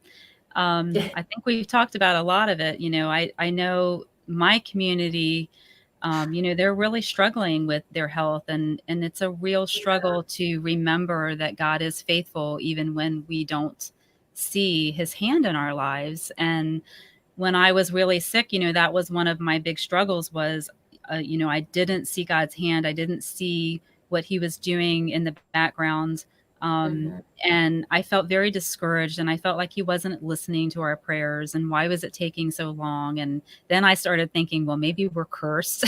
I think we've talked about a lot of it. I know my community, they're really struggling with their health, and it's a real struggle to remember that God is faithful even when we don't see his hand in our lives. And when I was really sick, that was one of my big struggles was, I didn't see God's hand. I didn't see what he was doing in the background. Um, Hmm. and I felt very discouraged, and I felt like he wasn't listening to our prayers, and why was it taking so long? And then I started thinking, well, maybe we're cursed.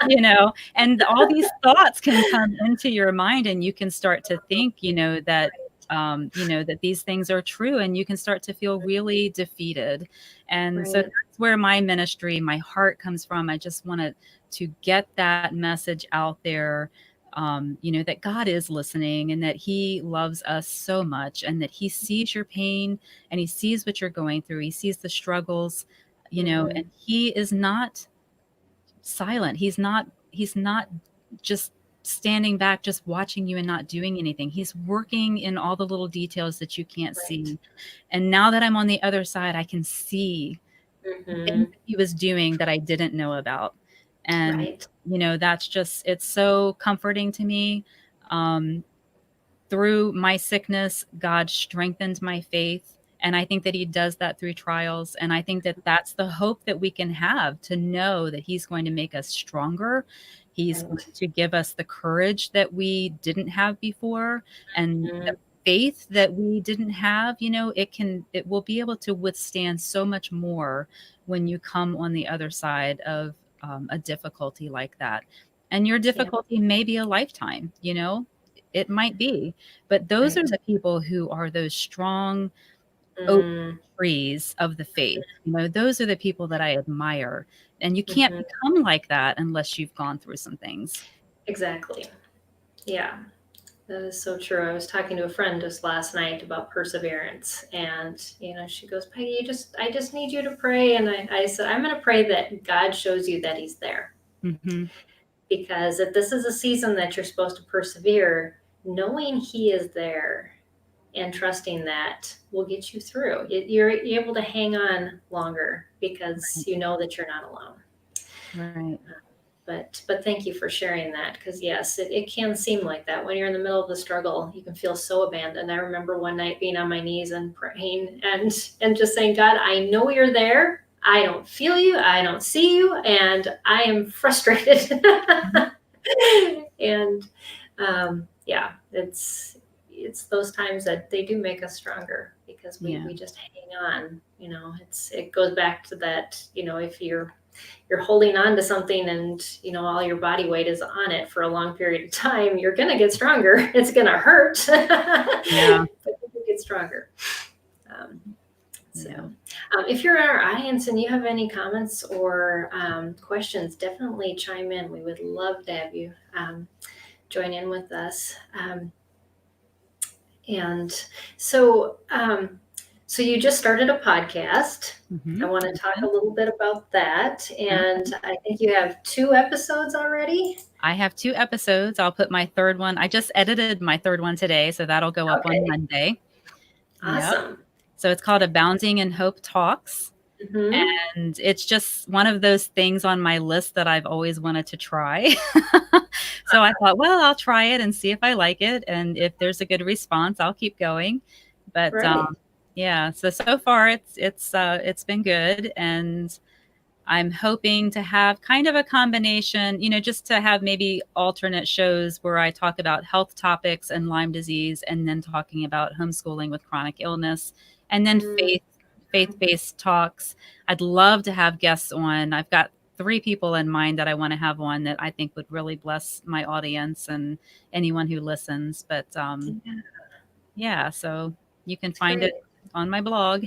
And all these thoughts can come into your mind, and you can start to think, that that these things are true, and you can start to feel really defeated. And so Right. that's where my ministry, my heart comes from. I just wanted to get that message out there, that God is listening, and that he loves us so much, and that he sees your pain, and he sees what you're going through. He sees the struggles, and Hmm. he is not silent. He's not just standing back, just watching you and not doing anything. He's working in all the little details that you can't Right. see. And now that I'm on the other side, I can see things Hmm. that he was doing that I didn't know about. And Right. that's just, it's so comforting to me. through my sickness, God strengthened my faith. And I think that he does that through trials. And I think that that's the hope that we can have, to know that he's going to make us stronger. He's going Right. to give us the courage that we didn't have before, and the Mhm. faith that we didn't have. It will be able to withstand so much more when you come on the other side of a difficulty like that. And your Yeah. difficulty may be a lifetime, it might be. But those are Right. the people who are those strong oak Mm. trees of the faith. Those are the people that I admire. And you can't Mhm. become like that unless you've gone through some things. Exactly. Yeah. That is so true. I was talking to a friend just last night about perseverance, and she goes, "Peggy, I just need you to pray." And I said, "I'm going to pray that God shows you that He's there, Hmm. because if this is a season that you're supposed to persevere, knowing He is there and trusting that will get you through. You're able to hang on longer because you know that you're not alone." Right. But thank you for sharing that, because yes, it can seem like that when you're in the middle of the struggle. You can feel so abandoned. I remember one night being on my knees and praying and just saying, "God, I know you're there. I don't feel you. I don't see you, and I am frustrated." And yeah, it's those times that they do make us stronger, because Yeah. we just hang on. It goes back to that. If you're holding on to something and all your body weight is on it for a long period of time, you're going to get stronger. It's going to hurt, Yeah. but you get stronger. um, so Yeah. if you're in our audience and you have any comments or questions, definitely chime in. We would love to have you join in with us. And so so you just started a podcast. I Hmm. want to talk a little bit about that. And Okay. I think you have 2 episodes already. I have 2 episodes. I'll put my third one. I just edited my third one today, so that'll go up on Okay, Monday. Yep. awesome. So it's called Abounding in Hope Talks. Hmm. And it's just one of those things on my list that I've always wanted to try. So I thought, well, I'll try it and see if I like it. And if there's a good response, I'll keep going. But Right. yeah, so far it's been good. And I'm hoping to have kind of a combination, just to have maybe alternate shows where I talk about health topics and Lyme disease, and then talking about homeschooling with chronic illness, and then Mm. faith-based talks. I'd love to have guests on. I've got 3 people in mind that I want to have on that I think would really bless my audience and anyone who listens. But Yeah, yeah, so you can it's find great. it on my blog.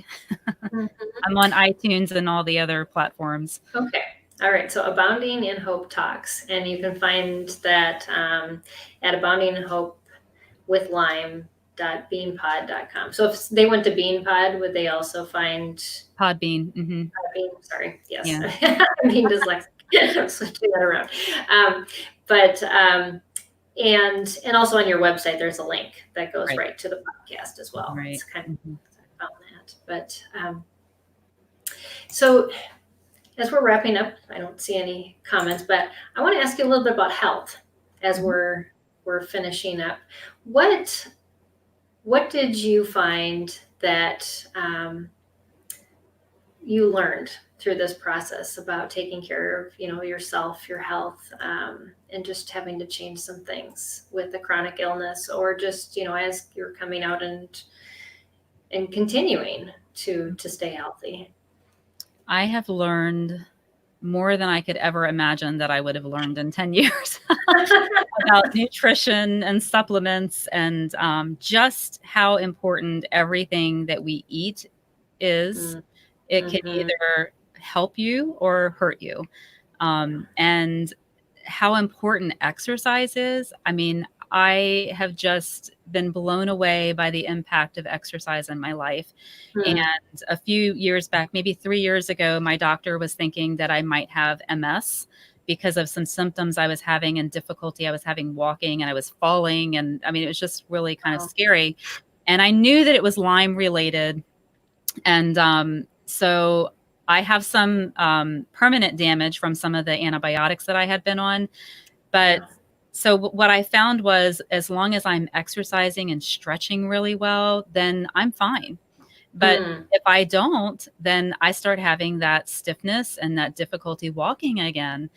Mhm. I'm on iTunes and all the other platforms. Okay. All right. So Abounding in Hope Talks. And you can find that at Abounding in Hope with Lyme.beanpod.com. So if they went to Beanpod, would they also find Podbean. Hmm. Bean? Sorry. Yes. Yeah. I'm being dyslexic. I'm switching that around. Um, but and also on your website, there's a link that goes Right. right to the podcast as well. Right. It's kind of Mhm. I found that. But so as we're wrapping up, I don't see any comments, but I want to ask you a little bit about health as Mhm. we're finishing up. What what did you find that you learned through this process about taking care of yourself, your health, and just having to change some things with the chronic illness, or just as you're coming out and continuing to stay healthy? I have learned more than I could ever imagine that I would have learned in 10 years about nutrition and supplements, and just how important everything that we eat is. It can Mm-hmm. either help you or hurt you. And how important exercise is. I mean, I have just been blown away by the impact of exercise in my life. And Mm. a few years back, maybe 3 years ago, my doctor was thinking that I might have MS because of some symptoms I was having and difficulty I was having walking, and I was falling. And I mean, it was just really kind of Wow. scary. And I knew that it was Lyme related. And so I have some permanent damage from some of the antibiotics that I had been on. But Yeah. So what I found was as long as I'm exercising and stretching really well, then I'm fine. But Mm, if I don't, then I start having that stiffness and that difficulty walking again.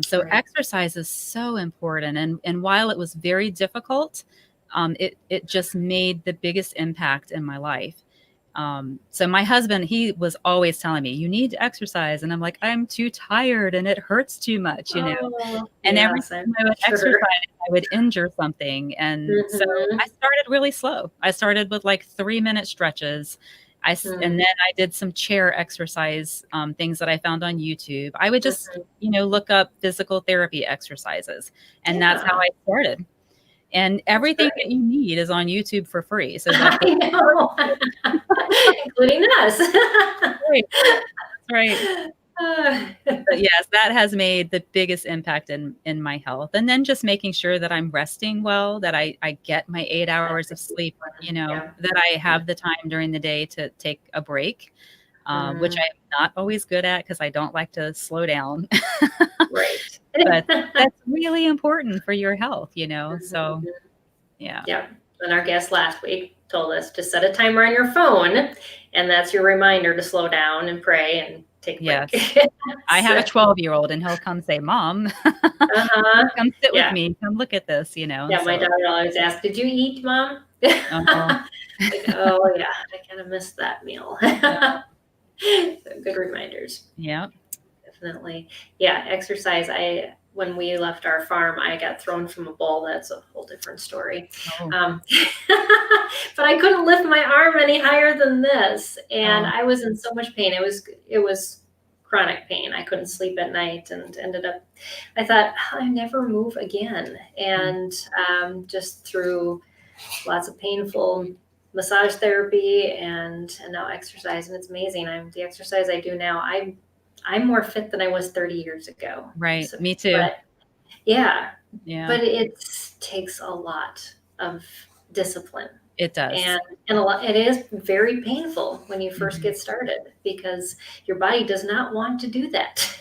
So right. exercise is so important. And while it was very difficult, it just made the biggest impact in my life. So my husband, he was always telling me, you need to exercise. And I'm like, I'm too tired and it hurts too much, you know? Oh, And every yes, I'm time I would sure. exercise, I would injure something. And so I Hmm. started really slow. I started with like 3-minute stretches. And Mm, then I did some chair exercise things that I found on YouTube. I would just, mhm. look up physical therapy exercises. And that's how Yeah, I started. And that's everything that great. you need is on YouTube for free. So I know, including us. right. That's right. Uh, But yes, that has made the biggest impact in my health. And then just making sure that I'm resting well, that I get my 8 That's hours a of huge sleep, one. Yeah. that I have the time during the day to take a break, which Mm, I'm not always good at because I don't like to slow down. right. But that's really important for your health, you know? So, Mhm. yeah. Yeah. And our guest last week told us to set a timer on your phone, and that's your reminder to slow down and pray and take a break. Yes. I have a So, 12-year-old and he'll come say, "Mom, uh-huh. come sit with Yeah. me. Come look at this," Yeah, my So, daughter always asks, "Did you eat, Mom?" oh, Like, "Oh, yeah, I kinda missed that meal." So good reminders, yeah. definitely. Yeah, exercise, when we left our farm, I got thrown from a bull, that's a whole different story. Oh, Um, but I couldn't lift my arm any higher than this, and oh, I was in so much pain. It was chronic pain. I couldn't sleep at night and ended up I thought, "I never move again." mm, And, just through lots of painful massage therapy and now exercise, and it's amazing. The exercise I do now, I'm more fit than I was 30 years ago. right. So, Me too. but yeah, Yeah, but it takes a lot of discipline, it does. and it is very painful when you first Mhm. get started because your body does not want to do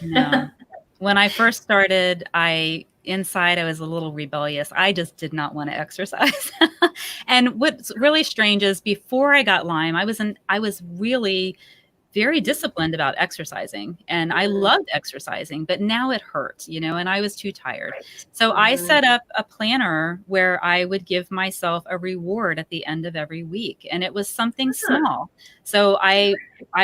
No. that. When I first started, I was a little rebellious. I just did not wanna exercise. And what's really strange is before I got Lyme, I was really very disciplined about exercising, and I Mm, loved exercising, but now it hurt, and I was too tired. right. So I Hmm. set up a planner where I would give myself a reward at the end of every week, and it was something small. So I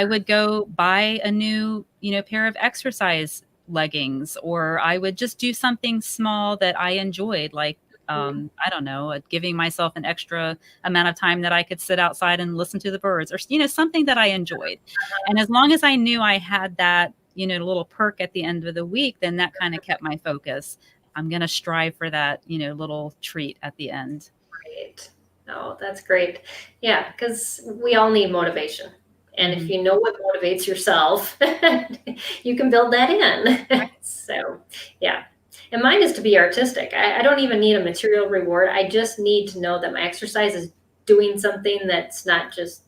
would go buy a new, pair of exercise leggings, or I would just do something small that I enjoyed, like I don't know, giving myself an extra amount of time that I could sit outside and listen to the birds, or something that I enjoyed. And as long as I knew I had that, little perk at the end of the week, then that kind of kept my focus. I'm going to strive for that, little treat at the end. Right. Oh, that's great. Yeah, because we all need motivation. And if Hmm. you know what motivates yourself, you can build that in. Right. So, yeah. And mine is to be artistic. I don't even need a material reward. I just need to know that my exercise is doing something that's not just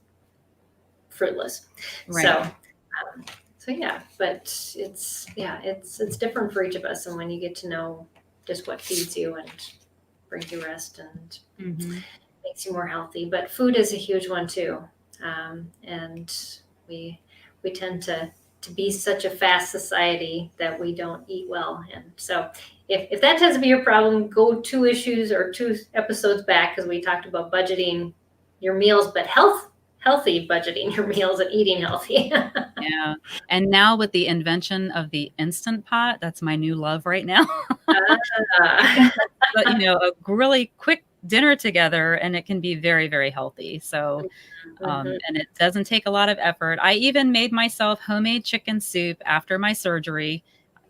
fruitless. Right. So, so yeah, but it's different for each of us. And when you get to know just what feeds you and brings you rest and Hmm. makes you more healthy. But food is a huge one too, and we we tend to be such a fast society that we don't eat well. And so, if that tends to be your problem, go 2 issues or 2 episodes back because we talked about budgeting your meals, but healthy budgeting your meals and eating healthy. Yeah. And now with the invention of the Instant Pot, that's my new love right now. I can Ah. put, a really quick dinner together and it can be very, very healthy. So, Mhm. and it doesn't take a lot of effort. I even made myself homemade chicken soup after my surgery,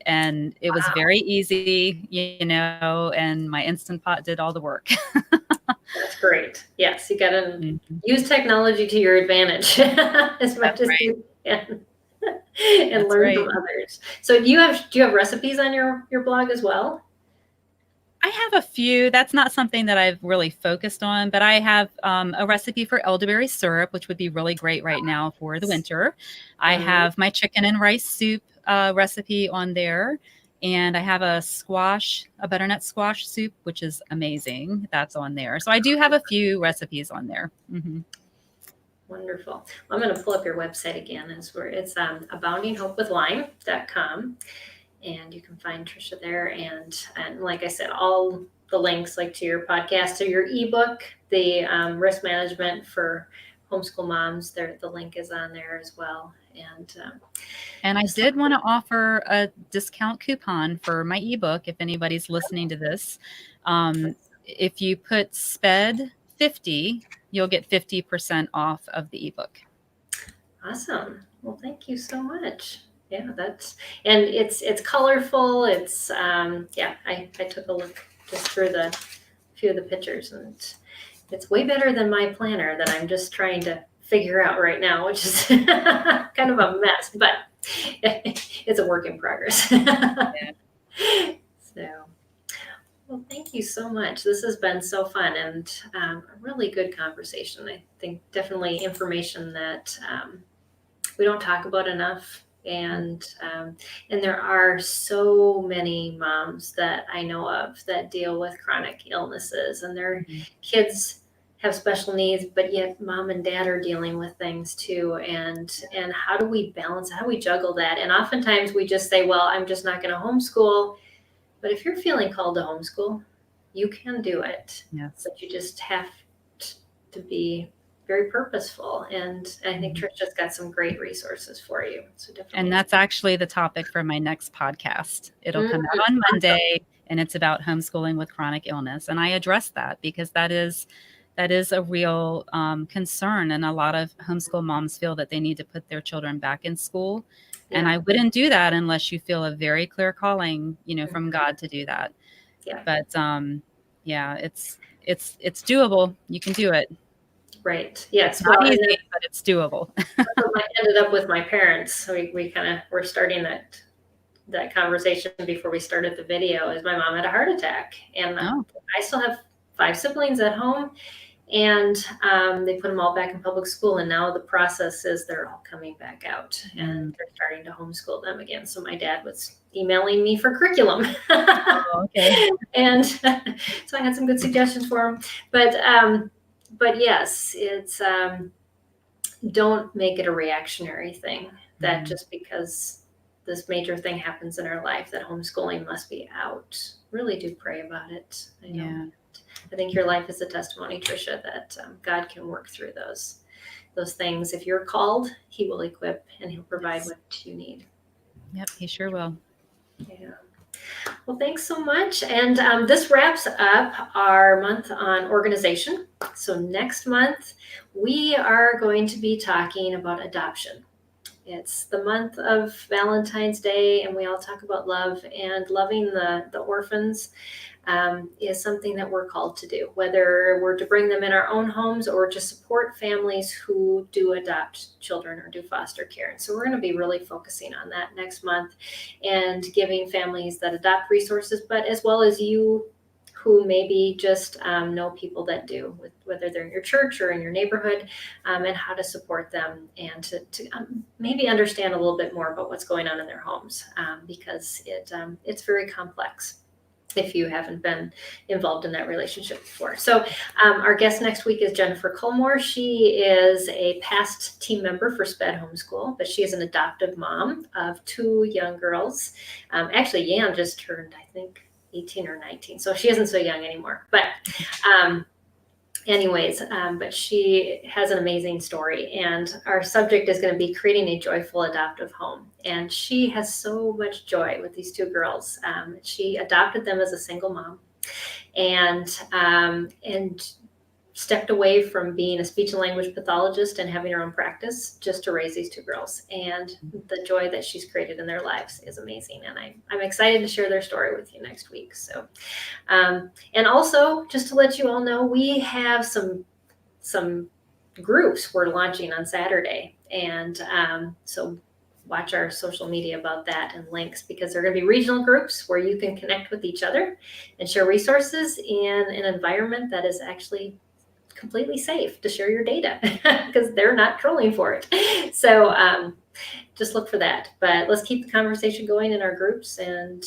and it was Wow, very easy, and my Instant Pot did all the work. that's great. Yes, you got to Mhm. use technology to your advantage as much That's as right. you can. And That's learn from right. others. So do you have recipes on your blog as well? I have a few. That's not something that I've really focused on, but I have a recipe for elderberry syrup, which would be really great right now for the winter. I Mm, have my chicken and rice soup recipe on there. And I have a butternut squash soup, which is amazing. That's on there. So I do have a few recipes on there. Mm-hmm. Wonderful. I'm going to pull up your website again. It's aboundinghopewithlyme.com. And you can find Tricia there. And like I said, all the links like to your podcast, to your ebook, the risk management for homeschool moms, the link is on there as well. And I did want to offer a discount coupon for my ebook if anybody's listening to this. If you put SPED 50, you'll get 50% off of the ebook. Awesome. Well, thank you so much. Yeah, and it's colorful. It's I took a look just through a few of the pictures, and it's way better than my planner that I'm just trying to figure out right now, which is kind of a mess, but it's a work in progress. Yeah. So, well, thank you so much. This has been so fun and a really good conversation. I think definitely information that we don't talk about enough. And there are so many moms that I know of that deal with chronic illnesses, and their kids have special needs, but yet mom and dad are dealing with things too. And how do we balance? How do we juggle that? And oftentimes we just say, well, I'm just not going to homeschool. But if you're feeling called to homeschool, you can do it. Yes. But you just have to be very purposeful. And I think Tricia's got some great resources for you. So definitely. And that's actually the topic for my next podcast. It'll come out on Monday, and it's about homeschooling with chronic illness. And I address that because that is a real concern. And a lot of homeschool moms feel that they need to put their children back in school. Yeah. And I wouldn't do that unless you feel a very clear calling, from God to do that. Yeah. But it's doable. You can do it. Right. Yeah. It's not easy, but it's doable. I ended up with my parents. We kind of were starting that conversation before we started the video. Is my mom had a heart attack, and I still have 5 siblings at home, and they put them all back in public school. And now the process is they're all coming back out, and they're starting to homeschool them again. So my dad was emailing me for curriculum. Oh, okay. And so I had some good suggestions for him, but yes, it's don't make it a reactionary thing that just because this major thing happens in our life that homeschooling must be out. Really do pray about it. I think your life is a testimony, Tricia, that God can work through those things. If you're called, He will equip and He'll provide what you need. Yep, He sure will. Yeah. Well, thanks so much. And this wraps up our month on organization. So next month, we are going to be talking about adoption. It's the month of Valentine's Day, and we all talk about love, and loving the orphans is something that we're called to do, whether we're to bring them in our own homes or to support families who do adopt children or do foster care. And so we're going to be really focusing on that next month and giving families that adopt resources, but as well as you who maybe just know people that do, whether they're in your church or in your neighborhood, and how to support them and to maybe understand a little bit more about what's going on in their homes, because it's very complex if you haven't been involved in that relationship before. So our guest next week is Jennifer Culmore. She is a past team member for SPED Homeschool, but she is an adoptive mom of 2 young girls. Actually, Yan just turned, I think, 18 or 19. So she isn't so young anymore. But but she has an amazing story. And our subject is going to be creating a joyful adoptive home. And she has so much joy with these 2 girls. She adopted them as a single mom and stepped away from being a speech and language pathologist and having her own practice just to raise these 2 girls. And the joy that she's created in their lives is amazing. And I'm excited to share their story with you next week. So, and also just to let you all know, we have some groups we're launching on Saturday. And so watch our social media about that and links, because they're going to be regional groups where you can connect with each other and share resources in an environment that is actually completely safe to share your data because they're not trolling for it. So just look for that. But let's keep the conversation going in our groups, and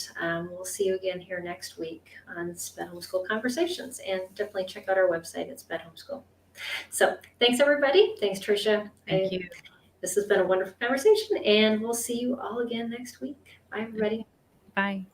we'll see you again here next week on SPED Homeschool Conversations. And definitely check out our website at SPED Homeschool. So thanks, everybody. Thanks, Tricia. Thank you. This has been a wonderful conversation, and we'll see you all again next week. Bye, everybody. Bye.